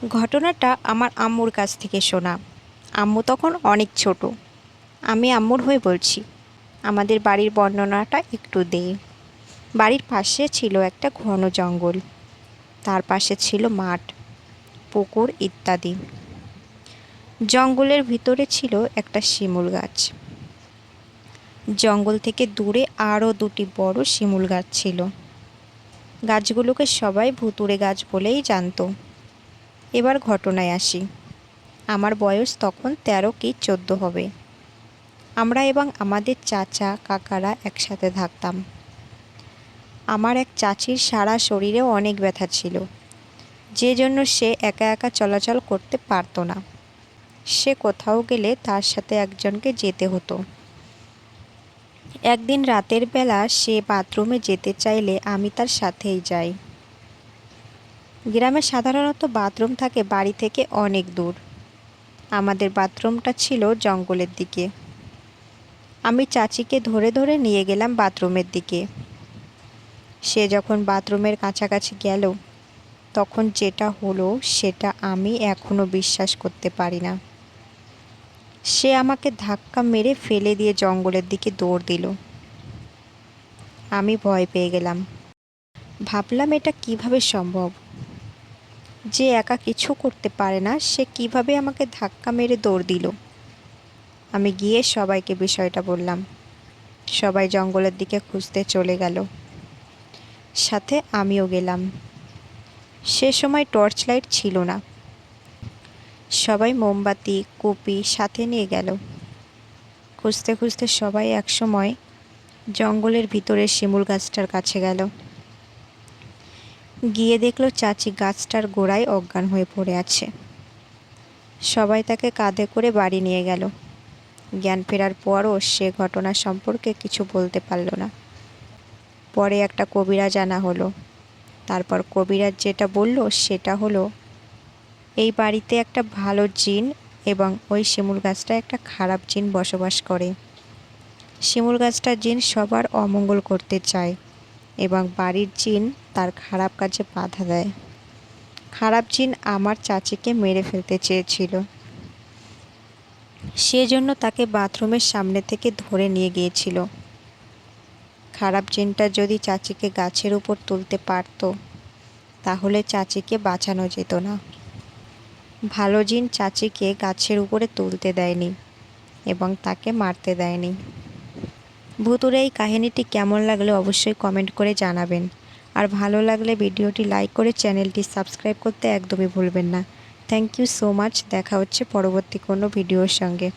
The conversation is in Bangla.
ঘটনাটা আমার আম্মুর কাছ থেকে শোনা। আম্মু তখন অনেক ছোট। আমি আম্মুর হয়ে বলছি। আমাদের বাড়ির বর্ণনাটা একটু দেই। বাড়ির পাশে ছিল একটা ঘন জঙ্গল। তার পাশে ছিল মাঠ, পুকুর ইত্যাদি। জঙ্গলের ভিতরে ছিল একটা শিমুল গাছ। জঙ্গল থেকে দূরে আরও দুটি বড় শিমুল গাছ ছিল। গাছগুলোকে সবাই ভুতুড়ে গাছ বলেই জানতো। এবার ঘটনায় আসি। আমার বয়স তখন 13 কি 14 হবে। আমরা এবং আমাদের চাচা কাকারা একসাথে থাকতাম। আমার এক চাচির সারা শরীরে অনেক ব্যথা ছিল, যে জন্য সে একা একা চলাচল করতে পারতো না। সে কোথাও গেলে তার সাথে একজনকে যেতে হতো। একদিন রাতের বেলা সে বাথরুমে যেতে চাইলে আমি তার সাথেই যাই। গ্রামে সাধারণত বাথরুম থাকে বাড়ি থেকে অনেক দূর। আমাদের বাথরুমটা ছিল জঙ্গলের দিকে। আমি চাচিকে ধরে ধরে নিয়ে গেলাম বাথরুমের দিকে। সে যখন বাথরুমের কাছাকাছি গেল, তখন যেটা হলো সেটা আমি এখনও বিশ্বাস করতে পারি না। সে আমাকে ধাক্কা মেরে ফেলে দিয়ে জঙ্গলের দিকে দৌড় দিল। আমি ভয় পেয়ে গেলাম। ভাবলাম এটা কিভাবে সম্ভব? যে একা কিছু করতে পারে না সে কিভাবে আমাকে ধাক্কা মেরে দৌড় দিল? আমি গিয়ে সবাইকে বিষয়টা বললাম। সবাই জঙ্গলের দিকে খুঁজতে চলে গেল। সাথে আমিও গেলাম। সে সময় টর্চ লাইট ছিল না। সবাই মোমবাতি কুপি সাথে নিয়ে গেল। খুঁজতে খুঁজতে সবাই একসময় জঙ্গলের ভিতরে শিমুল গাছটার কাছে গেল। গিয়ে দেখলো চাচি গাছটার গোড়ায় অজ্ঞান হয়ে পড়ে আছে। সবাই তাকে কাঁধে করে বাড়ি নিয়ে গেল। জ্ঞান ফেরার পরও সে ঘটনা সম্পর্কে কিছু বলতে পারল না। পরে একটা কবিরাজ আনা হলো। তারপর কবিরাজ যেটা বলল সেটা হলো, এই বাড়িতে একটা ভালো জিন এবং ওই শিমুল গাছটা একটা খারাপ জিন বসবাস করে। শিমুল গাছটার জিন সবার অমঙ্গল করতে চায় এবং বাড়ির জিন তার খারাপ কাজে বাধা দেয়। খারাপ জিন আমার চাচিকে মেরে ফেলতে চেয়েছিল। সেজন্য তাকে বাথরুমের সামনে থেকে ধরে নিয়ে গিয়েছিল। খারাপ জিনটা যদি চাচিকে গাছের উপর তুলতে পারত, তাহলে চাচিকে বাঁচানো যেত না। ভালো জিন চাচিকে গাছের উপরে তুলতে দেয়নি এবং তাকে মারতে দেয়নি। ভুতুড়ে এই কাহিনীটি কেমন লাগলে অবশ্যই কমেন্ট করে জানাবেন। আর ভালো লাগলে ভিডিওটি লাইক করে চ্যানেলটি সাবস্ক্রাইব করতে একদমই ভুলবেন না। Thank you so much. দেখা হচ্ছে পরবর্তী কোনো ভিডিওর সঙ্গে।